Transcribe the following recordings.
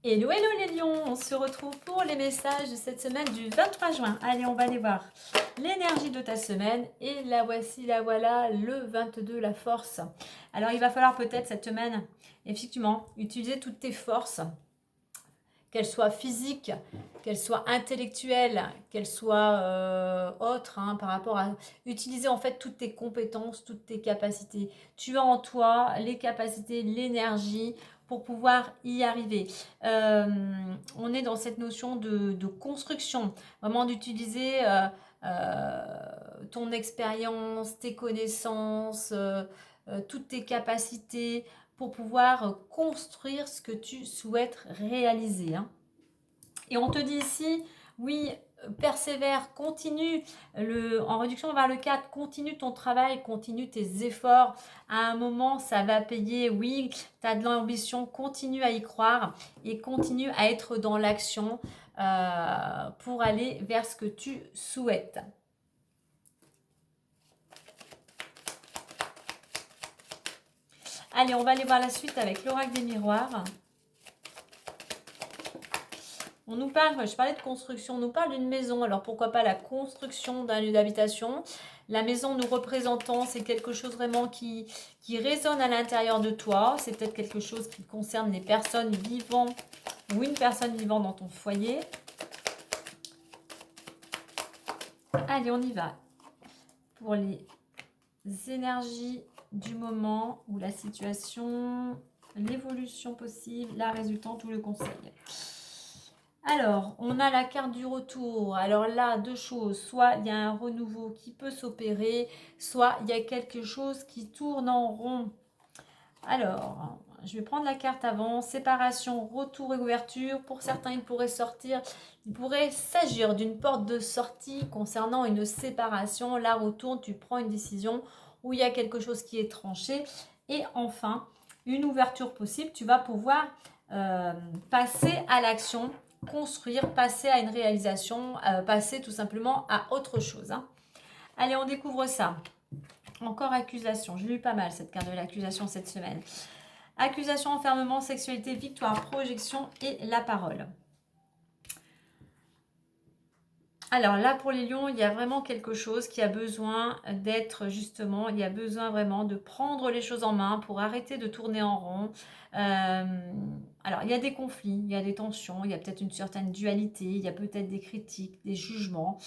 Hello, hello les lions, on se retrouve pour les messages de cette semaine du 23 juin. Allez, on va aller voir l'énergie de ta semaine et la voici, la voilà, le 22, la force. Alors, il va falloir peut-être cette semaine, effectivement, utiliser toutes tes forces, qu'elles soient physiques, qu'elles soient intellectuelles, qu'elles soient autres, hein, par rapport à utiliser en fait toutes tes compétences, toutes tes capacités. Tu as en toi les capacités, l'énergie pour pouvoir y arriver. On est dans cette notion de construction, vraiment d'utiliser ton expérience, tes connaissances, toutes tes capacités pour pouvoir construire ce que tu souhaites réaliser, hein. Et on te dit ici, oui, persévère, continue. En réduction vers le 4, continue ton travail, continue tes efforts. À un moment, ça va payer. Oui, tu as de l'ambition, continue à y croire et continue à être dans l'action pour aller vers ce que tu souhaites. Allez, on va aller voir la suite avec l'oracle des miroirs. On nous parle, je parlais de construction, on nous parle d'une maison. Alors pourquoi pas la construction d'un lieu d'habitation. La maison nous représentant, c'est quelque chose vraiment qui résonne à l'intérieur de toi. C'est peut-être quelque chose qui concerne les personnes vivant ou une personne vivant dans ton foyer. Allez, on y va. Pour les énergies du moment ou la situation, l'évolution possible, la résultante ou le conseil. Alors, on a la carte du retour. Alors là, deux choses. Soit il y a un renouveau qui peut s'opérer, soit il y a quelque chose qui tourne en rond. Alors, je vais prendre la carte avant. Séparation, retour et ouverture. Pour certains, il pourrait s'agir d'une porte de sortie concernant une séparation. Là, retourne, tu prends une décision où il y a quelque chose qui est tranché. Et enfin, une ouverture possible. Tu vas pouvoir passer à l'action, construire, passer à une réalisation, passer tout simplement à autre chose, hein. Allez, on découvre ça. Encore accusation. Je l'ai eu pas mal cette carte de l'accusation cette semaine. Accusation, enfermement, sexualité, victoire, projection et la parole. Alors là, pour les lions, il y a vraiment quelque chose qui a besoin d'être justement, il y a besoin vraiment de prendre les choses en main pour arrêter de tourner en rond. Alors, il y a des conflits, il y a des tensions, il y a peut-être une certaine dualité, il y a peut-être des critiques, des jugements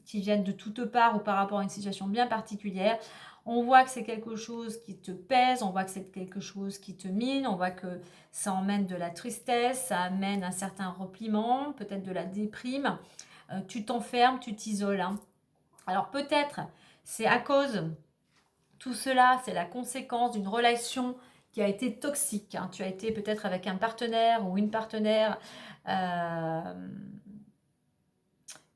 qui viennent de toutes parts ou par rapport à une situation bien particulière. On voit que c'est quelque chose qui te pèse, on voit que c'est quelque chose qui te mine, on voit que ça emmène de la tristesse, ça amène un certain repliement, peut-être de la déprime. Tu t'enfermes, tu t'isoles, hein. Alors peut-être c'est à cause, tout cela, c'est la conséquence d'une relation qui a été toxique, hein. Tu as été peut-être avec un partenaire ou une partenaire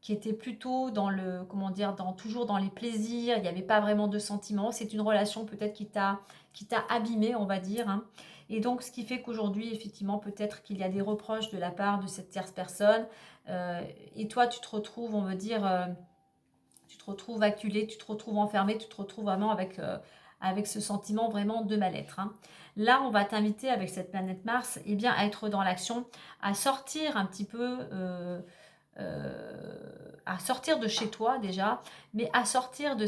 qui était plutôt dans le, comment dire, toujours dans les plaisirs, il n'y avait pas vraiment de sentiments. C'est une relation peut-être qui t'a abîmé, on va dire, hein. Et donc, ce qui fait qu'aujourd'hui, effectivement, peut-être qu'il y a des reproches de la part de cette tierce personne. Et toi, tu te retrouves, on va dire, tu te retrouves acculé, tu te retrouves enfermé, tu te retrouves vraiment avec ce sentiment vraiment de mal-être, hein. Là, on va t'inviter avec cette planète Mars, eh bien, à être dans l'action, à sortir un petit peu... à sortir de chez toi déjà, mais à sortir de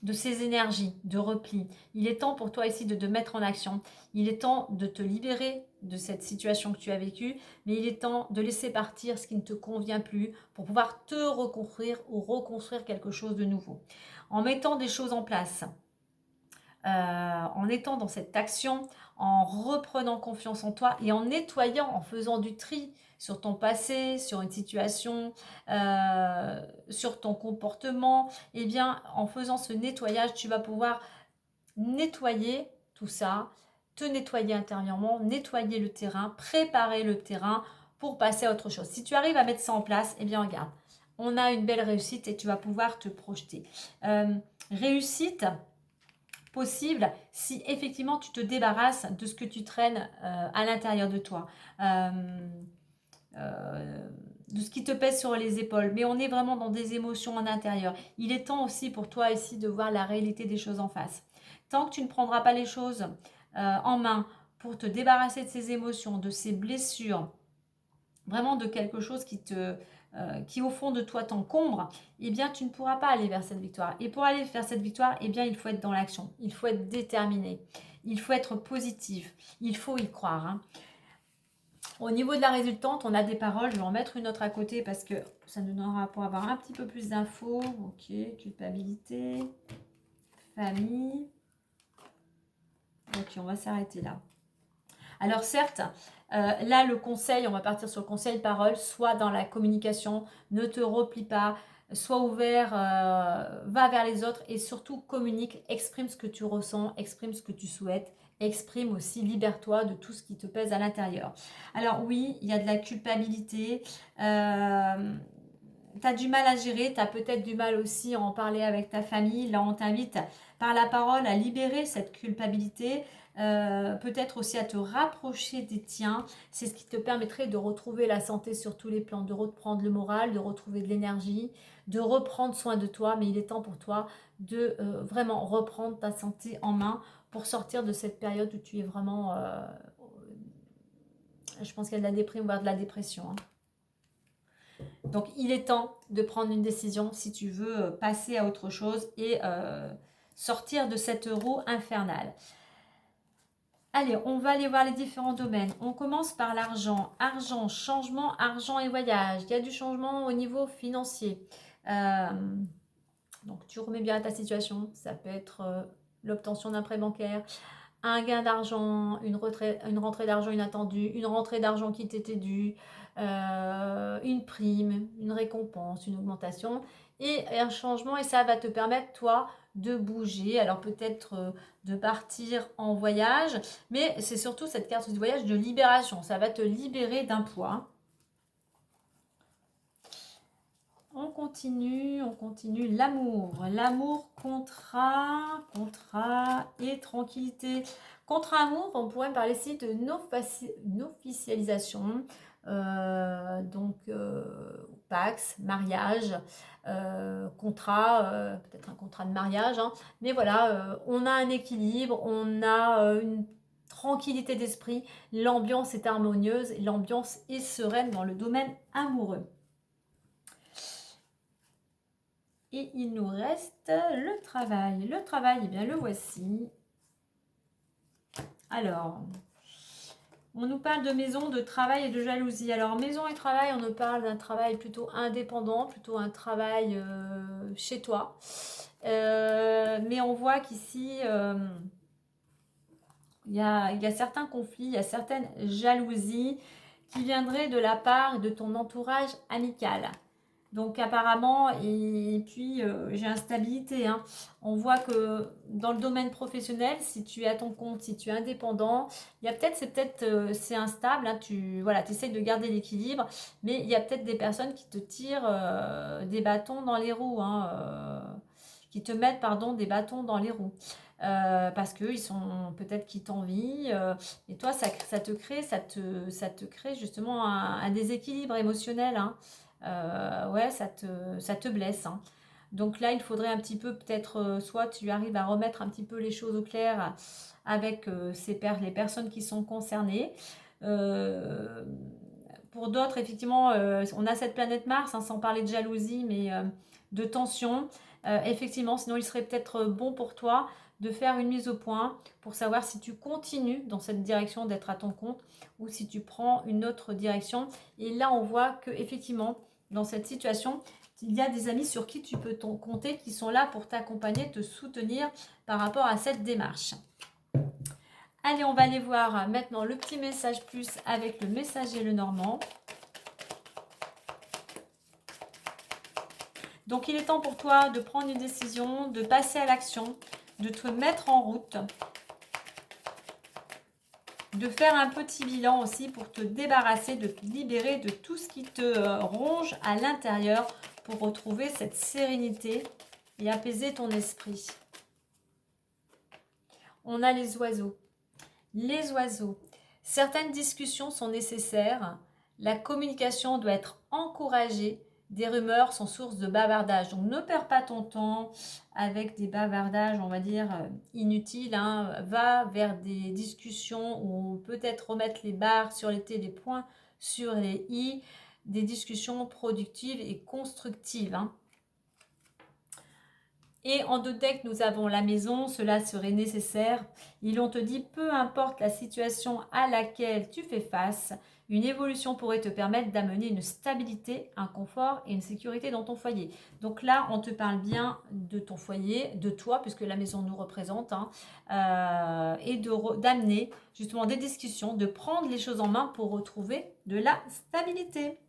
de ces énergies de repli. Il est temps pour toi ici de te mettre en action. Il est temps de te libérer de cette situation que tu as vécue, mais il est temps de laisser partir ce qui ne te convient plus pour pouvoir te reconstruire ou reconstruire quelque chose de nouveau. En mettant des choses en place, en étant dans cette action, en reprenant confiance en toi et en nettoyant, en faisant du tri sur ton passé, sur une situation, sur ton comportement, eh bien, en faisant ce nettoyage, tu vas pouvoir nettoyer tout ça, te nettoyer intérieurement, nettoyer le terrain, préparer le terrain pour passer à autre chose. Si tu arrives à mettre ça en place, eh bien, regarde, on a une belle réussite et tu vas pouvoir te projeter. Réussite possible si effectivement tu te débarrasses de ce que tu traînes à l'intérieur de toi, de ce qui te pèse sur les épaules. Mais on est vraiment dans des émotions en intérieur. Il est temps aussi pour toi ici de voir la réalité des choses en face. Tant que tu ne prendras pas les choses en main pour te débarrasser de ces émotions, de ces blessures, vraiment de quelque chose qui au fond de toi t'encombre, eh bien tu ne pourras pas aller vers cette victoire. Et pour aller vers cette victoire, eh bien il faut être dans l'action, il faut être déterminé, il faut être positif, il faut y croire. Hein. Au niveau de la résultante, on a des paroles, je vais en mettre une autre à côté parce que ça nous donnera pour avoir un petit peu plus d'infos. Ok, culpabilité, famille. Ok, on va s'arrêter là. Alors certes, là le conseil, on va partir sur le conseil parole, soit dans la communication, ne te replie pas, sois ouvert, va vers les autres et surtout communique, exprime ce que tu ressens, exprime ce que tu souhaites, exprime aussi, libère-toi de tout ce qui te pèse à l'intérieur. Alors oui, il y a de la culpabilité, tu as du mal à gérer, tu as peut-être du mal aussi à en parler avec ta famille. Là, on t'invite par la parole à libérer cette culpabilité, peut-être aussi à te rapprocher des tiens. C'est ce qui te permettrait de retrouver la santé sur tous les plans, de reprendre le moral, de retrouver de l'énergie, de reprendre soin de toi. Mais il est temps pour toi de vraiment reprendre ta santé en main pour sortir de cette période où tu es vraiment... je pense qu'il y a de la déprime, voire de la dépression. Hein. Donc, il est temps de prendre une décision si tu veux passer à autre chose et sortir de cette roue infernale. Allez, on va aller voir les différents domaines. On commence par l'argent. Argent, changement, argent et voyage. Il y a du changement au niveau financier. Donc, tu remets bien à ta situation. Ça peut être l'obtention d'un prêt bancaire, un gain d'argent, une rentrée d'argent inattendue, une rentrée d'argent qui t'était due, une prime, une récompense, une augmentation et un changement et ça va te permettre toi de bouger, alors peut-être de partir en voyage, mais c'est surtout cette carte du voyage de libération, ça va te libérer d'un poids. On continue, l'amour. L'amour, contrat et tranquillité. Contrat amour, on pourrait parler ici de officialisation, Pax, mariage, contrat, peut-être un contrat de mariage, hein. Mais voilà, on a un équilibre, on a une tranquillité d'esprit, l'ambiance est harmonieuse, l'ambiance est sereine dans le domaine amoureux. Et il nous reste le travail. Le travail, eh bien le voici. Alors, on nous parle de maison, de travail et de jalousie. Alors, maison et travail, on nous parle d'un travail plutôt indépendant, plutôt un travail chez toi. Mais on voit qu'ici, il y a certains conflits, il y a certaines jalousies qui viendraient de la part de ton entourage amical. Donc apparemment, et puis j'ai instabilité. Hein. On voit que dans le domaine professionnel, si tu es à ton compte, si tu es indépendant, il y a peut-être, c'est instable. Hein, tu essayes de garder l'équilibre, mais il y a peut-être des personnes qui te tirent des bâtons dans les roues, hein, qui te mettent, des bâtons dans les roues. Parce qu'ils sont peut-être qui t'envient et toi ça te crée justement un déséquilibre émotionnel. Hein. Ouais, ça te blesse. Hein. Donc là, il faudrait un petit peu peut-être, soit tu arrives à remettre un petit peu les choses au clair avec les personnes qui sont concernées. Pour d'autres, effectivement, on a cette planète Mars, hein, sans parler de jalousie, mais de tension. Effectivement, sinon il serait peut-être bon pour toi de faire une mise au point pour savoir si tu continues dans cette direction d'être à ton compte ou si tu prends une autre direction. Et là, on voit que effectivement, dans cette situation, il y a des amis sur qui tu peux compter qui sont là pour t'accompagner, te soutenir par rapport à cette démarche. Allez, on va aller voir maintenant le petit message plus avec le messager le Normand. Donc, il est temps pour toi de prendre une décision, de passer à l'action, de te mettre en route, de faire un petit bilan aussi pour te débarrasser, de te libérer de tout ce qui te ronge à l'intérieur pour retrouver cette sérénité et apaiser ton esprit. On a les oiseaux. Les oiseaux. Certaines discussions sont nécessaires. La communication doit être encouragée, des rumeurs sont source de bavardage. Donc ne perds pas ton temps avec des bavardages, on va dire, inutiles. Hein. Va vers des discussions où peut-être remettre les barres sur les T, les points sur les I, des discussions productives et constructives. Hein. Et en deux decks, nous avons la maison, cela serait nécessaire. Ils l'ont te dit, peu importe la situation à laquelle tu fais face, une évolution pourrait te permettre d'amener une stabilité, un confort et une sécurité dans ton foyer. Donc là, on te parle bien de ton foyer, de toi, puisque la maison nous représente, hein, et d'amener justement des discussions, de prendre les choses en main pour retrouver de la stabilité.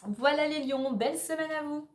Voilà les lions, belle semaine à vous!